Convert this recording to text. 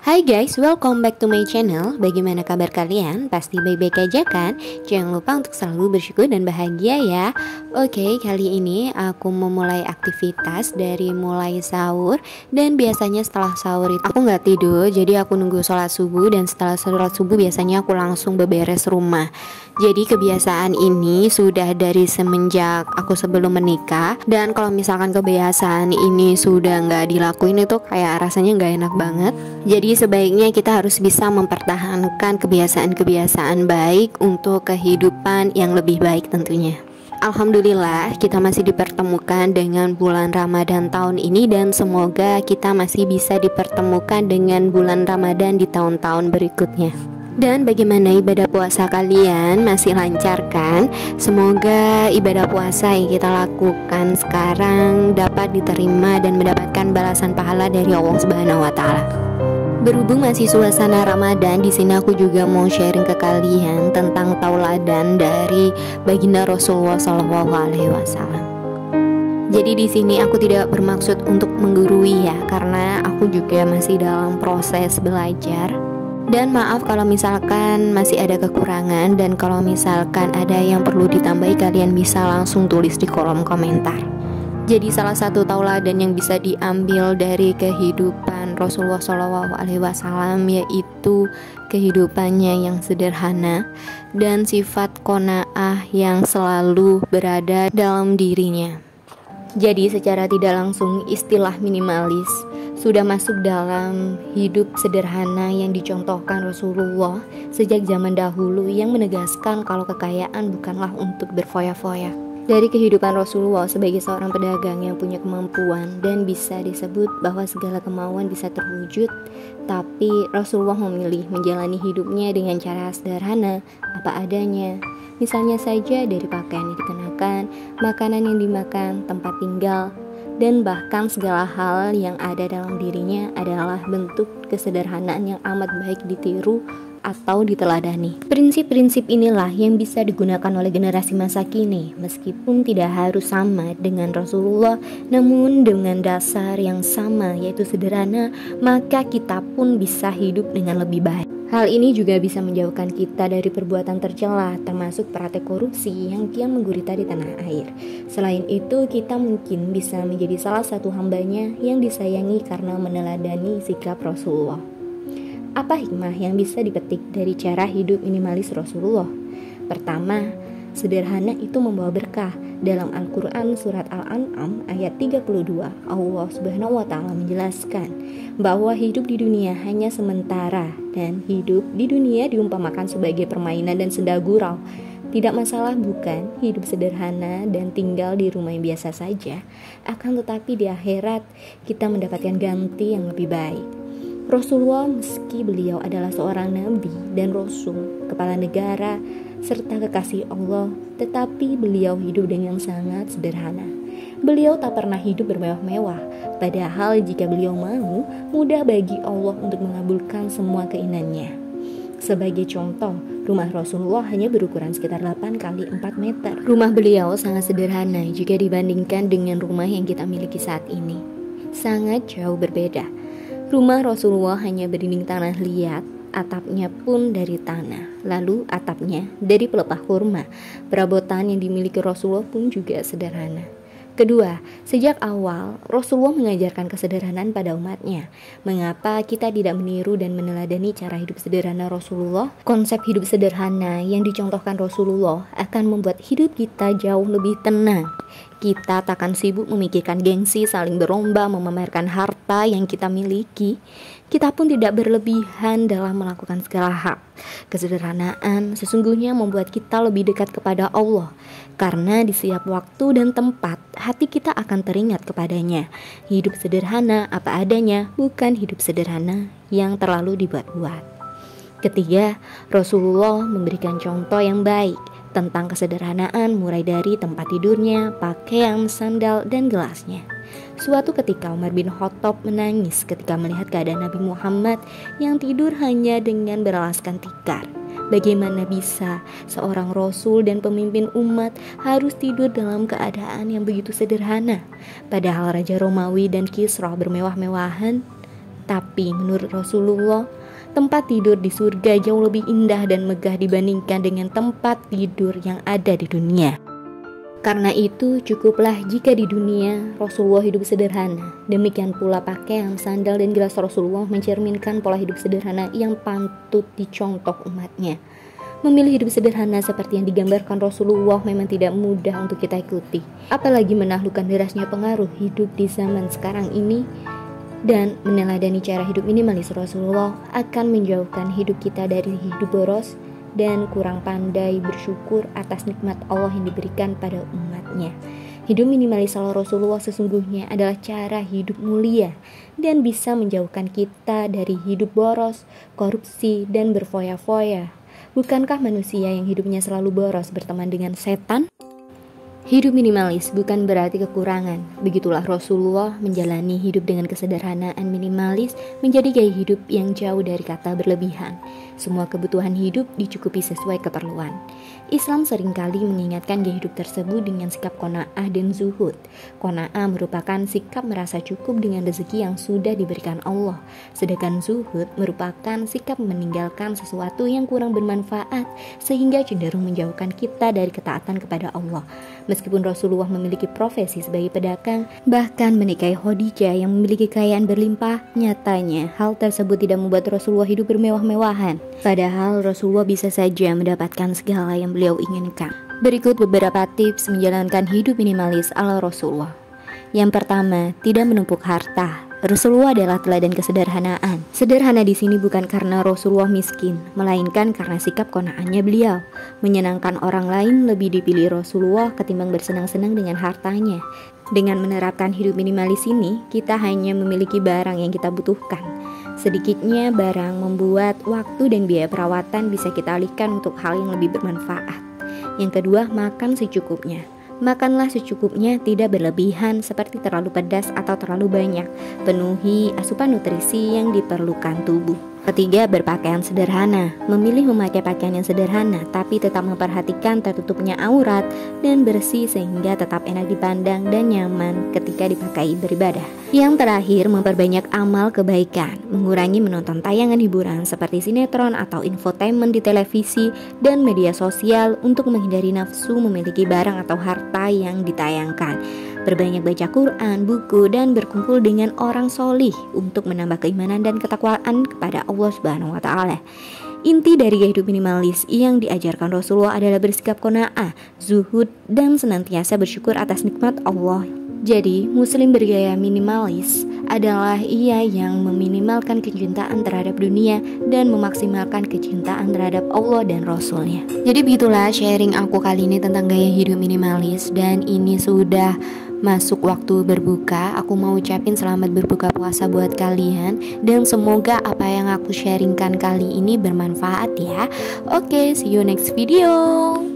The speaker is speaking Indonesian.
Hai guys, welcome back to my channel. Bagaimana kabar kalian? Pasti baik-baik aja kan? Jangan lupa untuk selalu bersyukur dan bahagia ya. Oke, kali ini aku memulai aktivitas dari mulai sahur. Dan biasanya setelah sahur itu aku gak tidur, jadi aku nunggu sholat subuh. Dan setelah sholat subuh biasanya aku langsung beberes rumah. Jadi kebiasaan ini sudah dari semenjak aku sebelum menikah. Dan kalau misalkan kebiasaan ini sudah gak dilakuin itu kayak rasanya gak enak banget. Jadi sebaiknya kita harus bisa mempertahankan kebiasaan-kebiasaan baik untuk kehidupan yang lebih baik tentunya. Alhamdulillah kita masih dipertemukan dengan bulan Ramadan tahun ini, dan semoga kita masih bisa dipertemukan dengan bulan Ramadan di tahun-tahun berikutnya. Dan bagaimana ibadah puasa kalian? Masih lancar kan? Semoga ibadah puasa yang kita lakukan sekarang dapat diterima dan mendapatkan balasan pahala dari Allah Subhanahu wa Ta'ala. Berhubung masih suasana Ramadan, di sini aku juga mau sharing ke kalian tentang tauladan dari baginda Rasulullah SAW. Jadi di sini aku tidak bermaksud untuk menggurui ya, karena aku juga masih dalam proses belajar. Dan maaf kalau misalkan masih ada kekurangan, dan kalau misalkan ada yang perlu ditambahi, kalian bisa langsung tulis di kolom komentar. Jadi salah satu tauladan yang bisa diambil dari kehidupan Rasulullah SAW yaitu kehidupannya yang sederhana dan sifat qanaah yang selalu berada dalam dirinya. Jadi secara tidak langsung istilah minimalis sudah masuk dalam hidup sederhana yang dicontohkan Rasulullah sejak zaman dahulu, yang menegaskan kalau kekayaan bukanlah untuk berfoya-foya. Dari kehidupan Rasulullah sebagai seorang pedagang yang punya kemampuan dan bisa disebut bahwa segala kemauan bisa terwujud, tapi Rasulullah memilih menjalani hidupnya dengan cara sederhana, apa adanya. Misalnya saja dari pakaian yang dikenakan, makanan yang dimakan, tempat tinggal, dan bahkan segala hal yang ada dalam dirinya adalah bentuk kesederhanaan yang amat baik ditiru atau diteladani. Prinsip-prinsip inilah yang bisa digunakan oleh generasi masa kini, meskipun tidak harus sama dengan Rasulullah, namun dengan dasar yang sama yaitu sederhana, maka kita pun bisa hidup dengan lebih baik. Hal ini juga bisa menjauhkan kita dari perbuatan tercela, termasuk praktek korupsi yang kian menggurita di tanah air. Selain itu, kita mungkin bisa menjadi salah satu hambanya yang disayangi karena meneladani sikap Rasulullah. Apa hikmah yang bisa dipetik dari cara hidup minimalis Rasulullah? Pertama, sederhana itu membawa berkah. Dalam Al-Quran surat Al-An'am ayat 32, Allah Subhanahu wa Ta'ala menjelaskan bahwa hidup di dunia hanya sementara, dan hidup di dunia diumpamakan sebagai permainan dan senda gurau. Tidak masalah bukan hidup sederhana dan tinggal di rumah yang biasa saja, akan tetapi di akhirat kita mendapatkan ganti yang lebih baik. Rasulullah, meski beliau adalah seorang nabi dan rasul, kepala negara, serta kekasih Allah, tetapi beliau hidup dengan sangat sederhana. Beliau tak pernah hidup bermewah-mewah, padahal jika beliau mau, mudah bagi Allah untuk mengabulkan semua keinginannya. Sebagai contoh, rumah Rasulullah hanya berukuran sekitar 8 kali 4 meter. Rumah beliau sangat sederhana jika dibandingkan dengan rumah yang kita miliki saat ini. Sangat jauh berbeda. Rumah Rasulullah hanya berdinding tanah liat, atapnya pun dari tanah, lalu atapnya dari pelepah kurma. Perabotan yang dimiliki Rasulullah pun juga sederhana. Kedua, sejak awal Rasulullah mengajarkan kesederhanaan pada umatnya. Mengapa kita tidak meniru dan meneladani cara hidup sederhana Rasulullah? Konsep hidup sederhana yang dicontohkan Rasulullah akan membuat hidup kita jauh lebih tenang. Kita takkan sibuk memikirkan gengsi, saling berlomba, memamerkan harta yang kita miliki. Kita pun tidak berlebihan dalam melakukan segala hal. Kesederhanaan sesungguhnya membuat kita lebih dekat kepada Allah, karena di setiap waktu dan tempat hati kita akan teringat kepadanya. Hidup sederhana apa adanya, bukan hidup sederhana yang terlalu dibuat-buat. Ketiga, Rasulullah memberikan contoh yang baik tentang kesederhanaan, mulai dari tempat tidurnya, pakaian, sandal, dan gelasnya. Suatu ketika Umar bin Khattab menangis ketika melihat keadaan Nabi Muhammad yang tidur hanya dengan beralaskan tikar. Bagaimana bisa seorang rasul dan pemimpin umat harus tidur dalam keadaan yang begitu sederhana, padahal Raja Romawi dan Kisra bermewah-mewahan? Tapi menurut Rasulullah, tempat tidur di surga jauh lebih indah dan megah dibandingkan dengan tempat tidur yang ada di dunia. Karena itu cukuplah jika di dunia Rasulullah hidup sederhana. Demikian pula pakaian, sandal, dan gelas Rasulullah mencerminkan pola hidup sederhana yang patut dicontoh umatnya. Memilih hidup sederhana seperti yang digambarkan Rasulullah memang tidak mudah untuk kita ikuti. Apalagi menaklukkan derasnya pengaruh hidup di zaman sekarang ini. Dan meneladani cara hidup minimalis Rasulullah akan menjauhkan hidup kita dari hidup boros dan kurang pandai bersyukur atas nikmat Allah yang diberikan pada umatnya. Hidup minimalis ala Rasulullah sesungguhnya adalah cara hidup mulia dan bisa menjauhkan kita dari hidup boros, korupsi, dan berfoya-foya. Bukankah manusia yang hidupnya selalu boros berteman dengan setan? Hidup minimalis bukan berarti kekurangan. Begitulah Rasulullah menjalani hidup dengan kesederhanaan minimalis menjadi gaya hidup yang jauh dari kata berlebihan. Semua kebutuhan hidup dicukupi sesuai keperluan. Islam seringkali mengingatkan gaya hidup tersebut dengan sikap qanaah dan zuhud. Qanaah merupakan sikap merasa cukup dengan rezeki yang sudah diberikan Allah. Sedangkan zuhud merupakan sikap meninggalkan sesuatu yang kurang bermanfaat sehingga cenderung menjauhkan kita dari ketaatan kepada Allah. Meskipun Rasulullah memiliki profesi sebagai pedagang, bahkan menikahi Khadijah yang memiliki kekayaan berlimpah, nyatanya hal tersebut tidak membuat Rasulullah hidup bermewah-mewahan. Padahal Rasulullah bisa saja mendapatkan segala yang beliau inginkan. Berikut beberapa tips menjalankan hidup minimalis ala Rasulullah. Yang pertama, tidak menumpuk harta. Rasulullah adalah teladan kesederhanaan. Sederhana di sini bukan karena Rasulullah miskin, melainkan karena sikap qanaahnya beliau. Menyenangkan orang lain lebih dipilih Rasulullah ketimbang bersenang-senang dengan hartanya. Dengan menerapkan hidup minimalis ini, kita hanya memiliki barang yang kita butuhkan. Sedikitnya barang membuat waktu dan biaya perawatan bisa kita alihkan untuk hal yang lebih bermanfaat. Yang kedua, makan secukupnya. Makanlah secukupnya, tidak berlebihan seperti terlalu pedas atau terlalu banyak. Penuhi asupan nutrisi yang diperlukan tubuh. Ketiga, berpakaian sederhana. Memilih memakai pakaian yang sederhana tapi tetap memperhatikan tertutupnya aurat dan bersih sehingga tetap enak dipandang dan nyaman ketika dipakai beribadah. Yang terakhir, memperbanyak amal kebaikan. Mengurangi menonton tayangan hiburan seperti sinetron atau infotainment di televisi dan media sosial untuk menghindari nafsu memiliki barang atau harta yang ditayangkan. Berbanyak baca Quran, buku, dan berkumpul dengan orang solih untuk menambah keimanan dan ketakwaan kepada Allah Subhanahu wa Ta'ala. Inti dari gaya hidup minimalis yang diajarkan Rasulullah adalah bersikap qanaah, zuhud, dan senantiasa bersyukur atas nikmat Allah. Jadi, muslim bergaya minimalis adalah ia yang meminimalkan kecintaan terhadap dunia dan memaksimalkan kecintaan terhadap Allah dan Rasulnya. Jadi begitulah sharing aku kali ini tentang gaya hidup minimalis. Dan ini sudah masuk waktu berbuka. Aku mau ucapin selamat berbuka puasa buat kalian. Dan semoga apa yang aku sharingkan kali ini bermanfaat ya. Oke, see you next video.